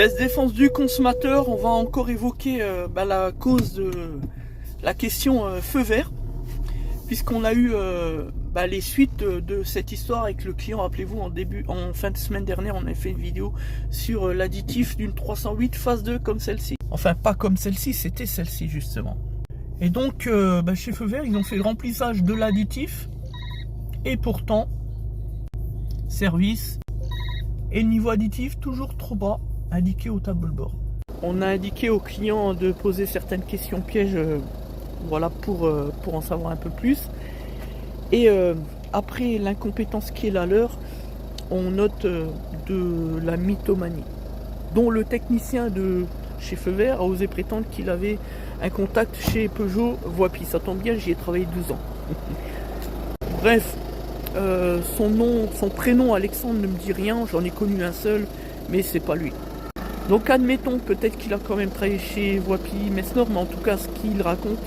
Défense du consommateur, on va encore évoquer la cause de la question feu vert, puisqu'on a eu les suites de cette histoire avec le client. Rappelez-vous, en fin de semaine dernière, on a fait une vidéo sur l'additif d'une 308 phase 2 comme celle-ci. Enfin, pas comme celle-ci, c'était celle-ci justement. Et donc, chez Feu Vert, ils ont fait le remplissage de l'additif, et pourtant, service et niveau additif toujours trop bas, indiqué au tableau de bord. On a indiqué au client de poser certaines questions pièges, pour en savoir un peu plus. Et après l'incompétence qui est la leur, on note de la mythomanie, dont le technicien de chez Feu Vert a osé prétendre qu'il avait un contact chez Peugeot Voipy. Ça tombe bien, j'y ai travaillé 12 ans. Bref, son prénom Alexandre ne me dit rien, j'en ai connu un seul, mais c'est pas lui. Donc admettons, peut-être qu'il a quand même travaillé chez Voipy Mesnor, mais en tout cas ce qu'il raconte,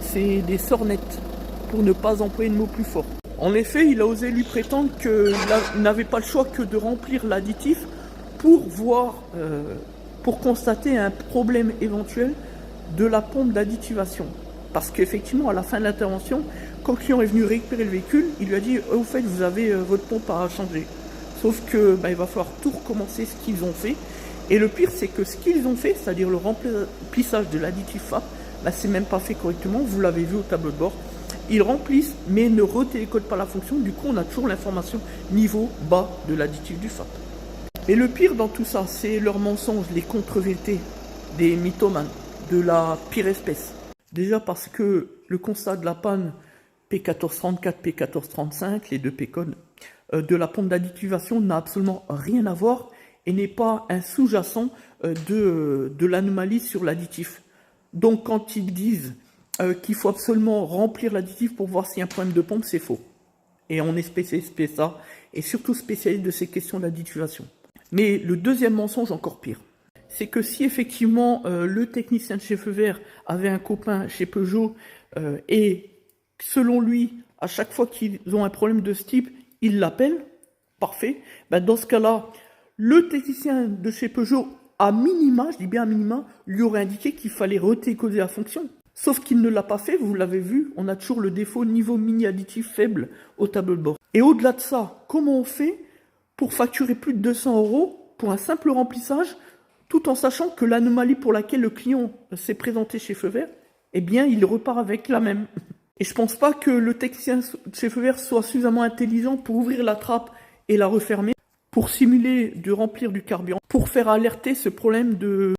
c'est des sornettes, pour ne pas employer de mots plus forts. En effet, il a osé lui prétendre qu'il n'avait pas le choix que de remplir l'additif pour constater un problème éventuel de la pompe d'additivation. Parce qu'effectivement, à la fin de l'intervention, quand le client est venu récupérer le véhicule, il lui a dit au fait, vous avez votre pompe à changer. Sauf que il va falloir tout recommencer ce qu'ils ont fait. Et le pire, c'est que ce qu'ils ont fait, c'est-à-dire le remplissage de l'additif FAP, c'est même pas fait correctement. Vous l'avez vu au tableau de bord. Ils remplissent, mais ne retélécodent pas la fonction. Du coup, on a toujours l'information niveau bas de l'additif du FAP. Et le pire dans tout ça, c'est leurs mensonges, les contre-vérités des mythomanes, de la pire espèce. Déjà parce que le constat de la panne P1434, P1435, les deux P-codes, de la pompe d'additivation n'a absolument rien à voir et n'est pas un sous-jacent de l'anomalie sur l'additif. Donc quand ils disent qu'il faut absolument remplir l'additif pour voir s'il y a un problème de pompe, c'est faux. Et on est spécialiste PSA et surtout spécialiste de ces questions d'additivation. Mais le deuxième mensonge, encore pire, c'est que si effectivement le technicien de chez Feu Vert avait un copain chez Peugeot et selon lui, à chaque fois qu'ils ont un problème de ce type, il l'appelle, parfait, dans ce cas-là, le technicien de chez Peugeot, à minima, je dis bien à minima, lui aurait indiqué qu'il fallait retécoder la fonction. Sauf qu'il ne l'a pas fait, vous l'avez vu, on a toujours le défaut niveau mini additif faible au tableau de bord. Et au-delà de ça, comment on fait pour facturer plus de 200 € pour un simple remplissage, tout en sachant que l'anomalie pour laquelle le client s'est présenté chez Feu Vert, il repart avec la même. Et je pense pas que le technicien chez Feu Vert soit suffisamment intelligent pour ouvrir la trappe et la refermer, pour simuler de remplir du carburant, pour faire alerter ce problème de